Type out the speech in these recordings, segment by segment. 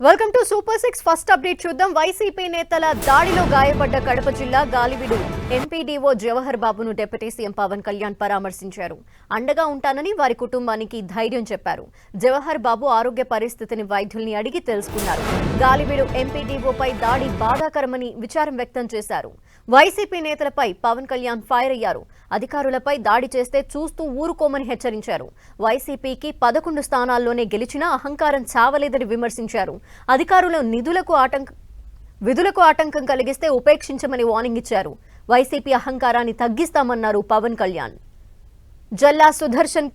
Welcome to super 6 first update చూద్దాం. YCP నేతల దాడిలో గాయపడ్డ కడప జిల్లా గాలివీడు ఎంపీడీఓ జవహర్ బాబును డిప్యూటీ సీఎం పవన్ కళ్యాణ్ పరామర్శించారు. అండగా ఉంటానని వారి కుటుంబానికి ధైర్యం చెప్పారు. జవహర్ బాబు ఆరోగ్య పరిస్థితిని వైద్యుల్ని అడిగి తెలుసుకున్నారు. గాలివీడు ఎంపీడీఓపై దాడి బాధాకరమని విచారం వ్యక్తం చేశారు. వైసీపీ నేతలపై పవన్ కళ్యాణ్ ఫైర్ అయ్యారు. అధికారులపై దాడి చేస్తే చూస్తూ ఊరుకోమని హెచ్చరించారు. వైసీపీకి 11 స్థానాల్లోనే గెలిచినా అహంకారం చావలేదని విమర్శించారు. అధికారులు విధులకు ఆటంకం కలిగిస్తే ఉపేక్షించమని వార్నింగ్ ఇచ్చారు. వైసీపీ అహంకారాన్ని తగ్గిస్తామన్నారు పవన్ కళ్యాణ్. జల్లా సుదర్శన్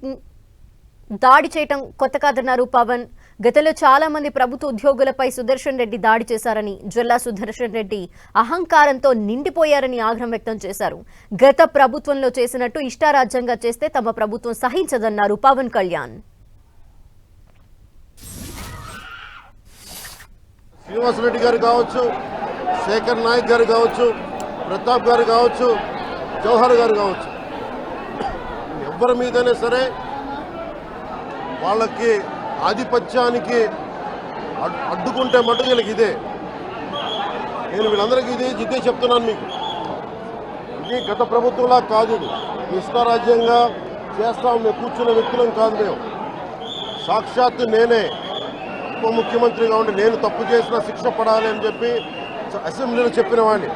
దాడి చేయటం కొత్త కాదన్నారు పవన్. గతంలో చాలా మంది ప్రభుత్వ ఉద్యోగులపై సుదర్శన్ రెడ్డి దాడి చేశారని, జల్లా సుదర్శన్ రెడ్డి అహంకారంతో నిండిపోయారని ఆగ్రహం వ్యక్తం చేశారు. గత ప్రభుత్వంలో చేసినట్టు ఇష్టారాజ్యంగా చేస్తే తమ ప్రభుత్వం సహించదన్నారు పవన్ కళ్యాణ్. శ్రీనివాసరెడ్డి గారు కావచ్చు, శేఖర్ నాయక్ గారు కావచ్చు, ప్రతాప్ గారు కావచ్చు, జవహర్ గారు కావచ్చు, ఎవరి మీదైనా సరే వాళ్ళకి ఆధిపత్యానికి అడ్డుకుంటే మటుకు వీళ్ళకి ఇదే. నేను వీళ్ళందరికీ ఇదే చెప్తున్నాను మీకు. ఇది గత ప్రభుత్వంలా కాదు. ఇది ఇష్టారాజ్యంగా చేస్తాం మేము కూర్చున్న వ్యక్తులం కాదు. మేము సాక్షాత్తు నేనే ఉప ముఖ్యమంత్రిగా ఉండి నేను తప్పు చేసిన శిక్ష పడాలి అని చెప్పి అసెంబ్లీలో చెప్పిన వాడిని.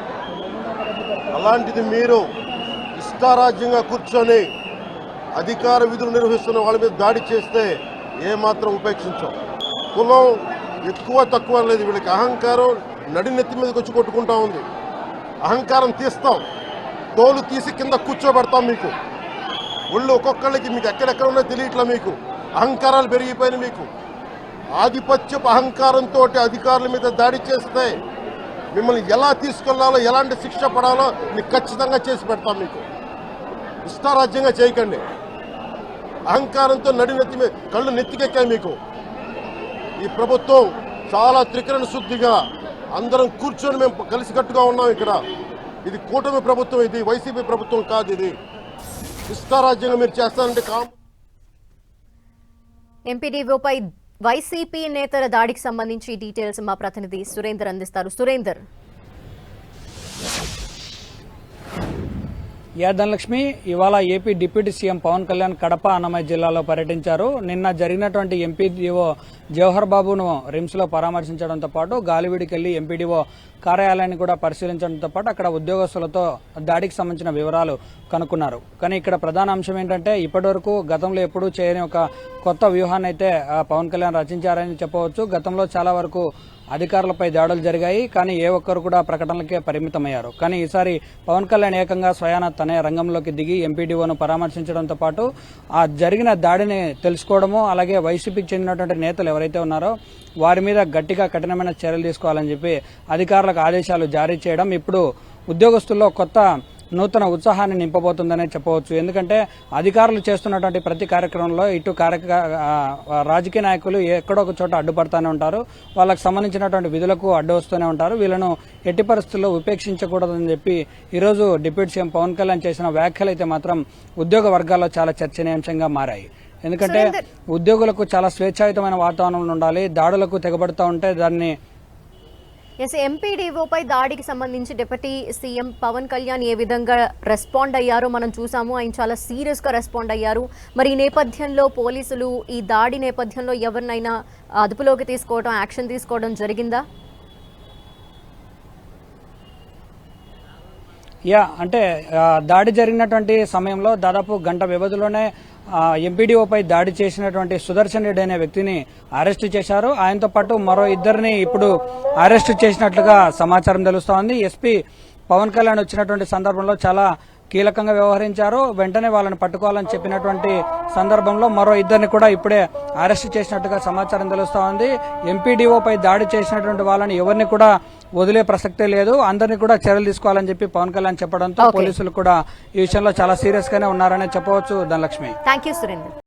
అలాంటిది మీరు ఇష్టారాజ్యంగా కూర్చొని అధికార విధులు నిర్వహిస్తున్న వాళ్ళ మీద దాడి చేస్తే ఏమాత్రం ఉపేక్షించాం. కులం ఎక్కువ తక్కువ లేదు. వీళ్ళకి అహంకారం నడినెత్తి మీదకి వచ్చి కొట్టుకుంటా ఉంది. అహంకారం తీస్తాం, తోలు తీసి కింద కూర్చోబెడతాం. మీకు ఒళ్ళు ఒక్కొక్కళ్ళకి మీకు ఎక్కడెక్కడ ఉన్నాయో తెలియట్లా. మీకు అహంకారాలు పెరిగిపోయినాయి. మీకు ఆధిపత్యపు అహంకారంతో అధికారుల మీద దాడి చేస్తే మిమ్మల్ని ఎలా తీసుకెళ్లాలో, ఎలాంటి శిక్ష పడాలో మీకు ఖచ్చితంగా చేసి పెడతాం. మీకు ఇష్టారాజ్యంగా చేయకండి. అహంకారంతో నడినెత్తి మీద కళ్ళు నెత్తికెక్కాయి. మీకు ఈ ప్రభుత్వం చాలా త్రికరణ శుద్ధిగా అందరం కూర్చొని మేము కలిసికట్టుగా ఉన్నాం. ఇక్కడ ఇది కూటమి ప్రభుత్వం, ఇది వైసీపీ ప్రభుత్వం కాదు. ఇది ఇష్టారాజ్యంగా మీరు చేస్తారంటే ఎంపీడీఓపై వైసీపీ నేతల దాడికి సంబంధించి డీటెయిల్స్ మా ప్రతినిధి సురేందర్ అందిస్తారు. సురేందర్. ధనలక్ష్మి, ఇవాళ AP deputy CM Pawan Kalyan Kadapa, Annamayya జిల్లాలో పర్యటించారు. నిన్న జరిగినటువంటి ఎంపీడీఓ జవహర్ బాబును రిమ్స్ లో పరామర్శించడంతో పాటు గాలివీడికి వెళ్లి ఎంపీడీఓ కార్యాలయాన్ని కూడా పరిశీలించడంతో పాటు అక్కడ ఉద్యోగస్తులతో దాడికి సంబంధించిన వివరాలు కనుక్కున్నారు. కానీ ఇక్కడ ప్రధాన అంశం ఏంటంటే ఇప్పటివరకు గతంలో ఎప్పుడూ చేయని ఒక కొత్త వ్యూహాన్ని అయితే పవన్ కళ్యాణ్ రచించారని చెప్పవచ్చు. గతంలో చాలా వరకు అధికారులపై దాడులు జరిగాయి, కానీ ఏ ఒక్కరు కూడా ప్రకటనలకే పరిమితమయ్యారు. కానీ ఈసారి పవన్ కళ్యాణ్ ఏకంగా స్వయాన తనే రంగంలోకి దిగి ఎంపీడీఓను పరామర్శించడంతో పాటు ఆ జరిగిన దాడిని తెలుసుకోవడము, అలాగే వైసీపీకి చెందినటువంటి నేతలు ఎవరైతే ఉన్నారో వారి మీద గట్టిగా కఠినమైన చర్యలు తీసుకోవాలని చెప్పి అధికారులకు ఆదేశాలు జారీ చేయడం ఇప్పుడు ఉద్యోగస్తుల్లో కొత్త నూతన ఉత్సాహాన్ని నింపబోతుందనే చెప్పవచ్చు. ఎందుకంటే అధికారులు చేస్తున్నటువంటి ప్రతి కార్యక్రమంలో ఇటు రాజకీయ నాయకులు ఎక్కడో ఒక చోట అడ్డుపడుతూనే ఉంటారు. వాళ్ళకి సంబంధించినటువంటి విధులకు అడ్డు వస్తూనే ఉంటారు. వీళ్ళను ఎట్టి పరిస్థితుల్లో ఉపేక్షించకూడదని చెప్పి ఈరోజు డిప్యూటీ సీఎం పవన్ కళ్యాణ్ చేసిన వ్యాఖ్యలు అయితే మాత్రం ఉద్యోగ వర్గాల్లో చాలా చర్చనీయాంశంగా మారాయి. ఎందుకంటే ఉద్యోగులకు చాలా స్వేచ్ఛాయుతమైన వాతావరణంలో ఉండాలి. దాడులకు తెగబడుతూ ఉంటే దాన్ని ఎంపీడీఓపై దాడికి సంబంధించి డిప్యూటీ సీఎం పవన్ కళ్యాణ్ ఏ విధంగా రెస్పాండ్ అయ్యారో మనం చూసాము. ఆయన చాలా సీరియస్ గా రెస్పాండ్ అయ్యారు. మరి ఈ నేపథ్యంలో పోలీసులు ఈ దాడి నేపథ్యంలో ఎవరినైనా అదుపులోకి తీసుకోవడం, యాక్షన్ తీసుకోవడం జరిగిందా? అంటే దాడి జరిగినటువంటి సమయంలో దాదాపు గంట వ్యవధిలోనే ఎంపీడీఓపై దాడి చేసినటువంటి సుదర్శన్ రెడ్డి అనే వ్యక్తిని అరెస్టు చేశారు. ఆయనతో పాటు మరో ఇద్దరిని ఇప్పుడు అరెస్టు చేసినట్లుగా సమాచారం తెలుస్తోంది. ఎస్పీ పవన్ కళ్యాణ్ వచ్చినటువంటి సందర్భంలో చాలా కీలకంగా వ్యవహరించారు. వెంటనే వాళ్ళని పట్టుకోవాలని చెప్పినటువంటి సందర్భంలో మరో ఇద్దరిని కూడా ఇప్పుడే అరెస్టు చేసినట్టుగా సమాచారం తెలుస్తోంది. ఎంపీడీఓపై దాడి చేసినటువంటి వాళ్ళని ఎవరిని కూడా వదిలే ప్రసక్తే లేదు. అందరినీ కూడా చర్యలు తీసుకోవాలని చెప్పి పవన్ కళ్యాణ్ చెప్పడంతో పోలీసులు కూడా ఈ విషయంలో చాలా సీరియస్ గానే ఉన్నారనే చెప్పవచ్చు. ధనలక్ష్మి. థాంక్యూ సురేందర్.